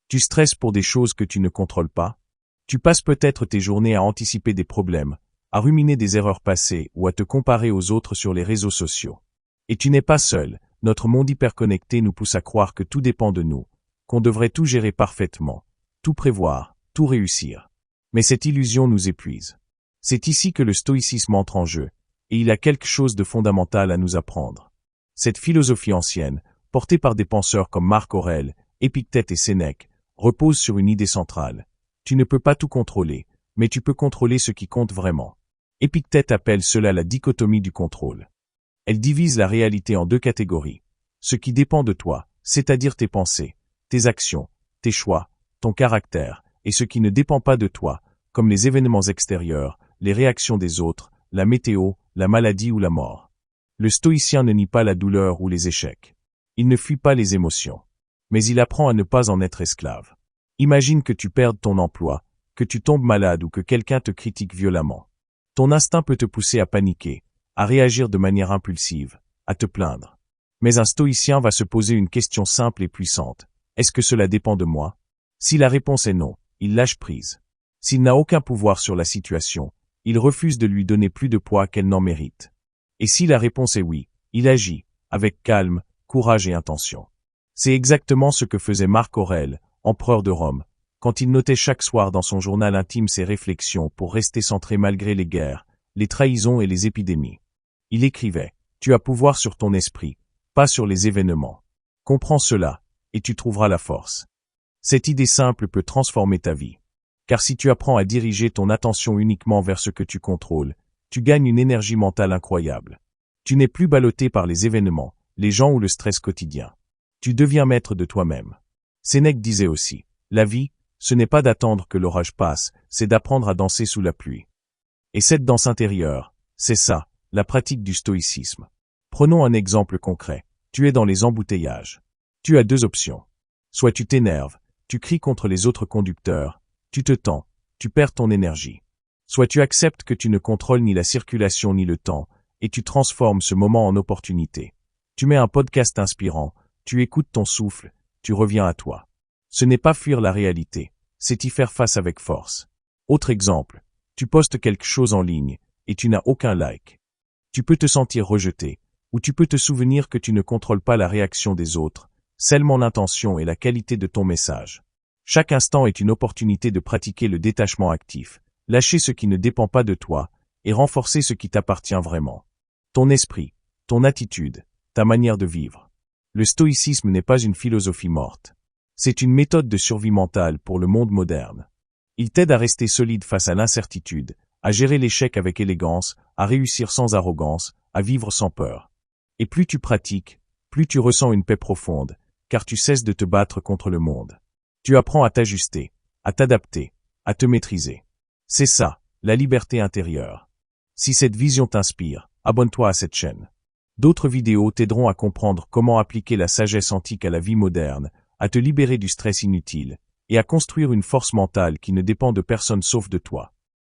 Tu stresses pour des choses que tu ne contrôles pas? Tu passes peut-être tes journées à anticiper des problèmes, à ruminer des erreurs passées ou à te comparer aux autres sur les réseaux sociaux. Et tu n'es pas seul, notre monde hyperconnecté nous pousse à croire que tout dépend de nous, qu'on devrait tout gérer parfaitement, tout prévoir, tout réussir. Mais cette illusion nous épuise. C'est ici que le stoïcisme entre en jeu, et il a quelque chose de fondamental à nous apprendre. Cette philosophie ancienne, portée par des penseurs comme Marc Aurèle, Épictète et Sénèque, repose sur une idée centrale. Tu ne peux pas tout contrôler, mais tu peux contrôler ce qui compte vraiment. Épictète appelle cela la dichotomie du contrôle. Elle divise la réalité en deux catégories. Ce qui dépend de toi, c'est-à-dire tes pensées, tes actions, tes choix, ton caractère, et ce qui ne dépend pas de toi, comme les événements extérieurs, les réactions des autres, la météo, la maladie ou la mort. Le stoïcien ne nie pas la douleur ou les échecs. Il ne fuit pas les émotions. Mais il apprend à ne pas en être esclave. Imagine que tu perdes ton emploi, que tu tombes malade ou que quelqu'un te critique violemment. Ton instinct peut te pousser à paniquer, à réagir de manière impulsive, à te plaindre. Mais un stoïcien va se poser une question simple et puissante. Est-ce que cela dépend de moi? Si la réponse est non, il lâche prise. S'il n'a aucun pouvoir sur la situation, il refuse de lui donner plus de poids qu'elle n'en mérite. Et si la réponse est oui, il agit, avec calme, courage et intention. C'est exactement ce que faisait Marc Aurèle, empereur de Rome, quand il notait chaque soir dans son journal intime ses réflexions pour rester centré malgré les guerres, les trahisons et les épidémies. Il écrivait « Tu as pouvoir sur ton esprit, pas sur les événements. Comprends cela, et tu trouveras la force. » Cette idée simple peut transformer ta vie. Car si tu apprends à diriger ton attention uniquement vers ce que tu contrôles, tu gagnes une énergie mentale incroyable. Tu n'es plus ballotté par les événements, les gens ou le stress quotidien. Tu deviens maître de toi-même. Sénèque disait aussi, la vie, ce n'est pas d'attendre que l'orage passe, c'est d'apprendre à danser sous la pluie. Et cette danse intérieure, c'est ça, la pratique du stoïcisme. Prenons un exemple concret. Tu es dans les embouteillages. Tu as deux options. Soit tu t'énerves, tu cries contre les autres conducteurs, tu te tends, tu perds ton énergie. Soit tu acceptes que tu ne contrôles ni la circulation ni le temps, et tu transformes ce moment en opportunité. Tu mets un podcast inspirant, tu écoutes ton souffle, tu reviens à toi. Ce n'est pas fuir la réalité, c'est y faire face avec force. Autre exemple, tu postes quelque chose en ligne, et tu n'as aucun like. Tu peux te sentir rejeté, ou tu peux te souvenir que tu ne contrôles pas la réaction des autres, seulement l'intention et la qualité de ton message. Chaque instant est une opportunité de pratiquer le détachement actif, lâcher ce qui ne dépend pas de toi, et renforcer ce qui t'appartient vraiment. Ton esprit, ton attitude, ta manière de vivre. Le stoïcisme n'est pas une philosophie morte. C'est une méthode de survie mentale pour le monde moderne. Il t'aide à rester solide face à l'incertitude, à gérer l'échec avec élégance, à réussir sans arrogance, à vivre sans peur. Et plus tu pratiques, plus tu ressens une paix profonde, car tu cesses de te battre contre le monde. Tu apprends à t'ajuster, à t'adapter, à te maîtriser. C'est ça, la liberté intérieure. Si cette vision t'inspire, abonne-toi à cette chaîne. D'autres vidéos t'aideront à comprendre comment appliquer la sagesse antique à la vie moderne, à te libérer du stress inutile, et à construire une force mentale qui ne dépend de personne sauf de toi.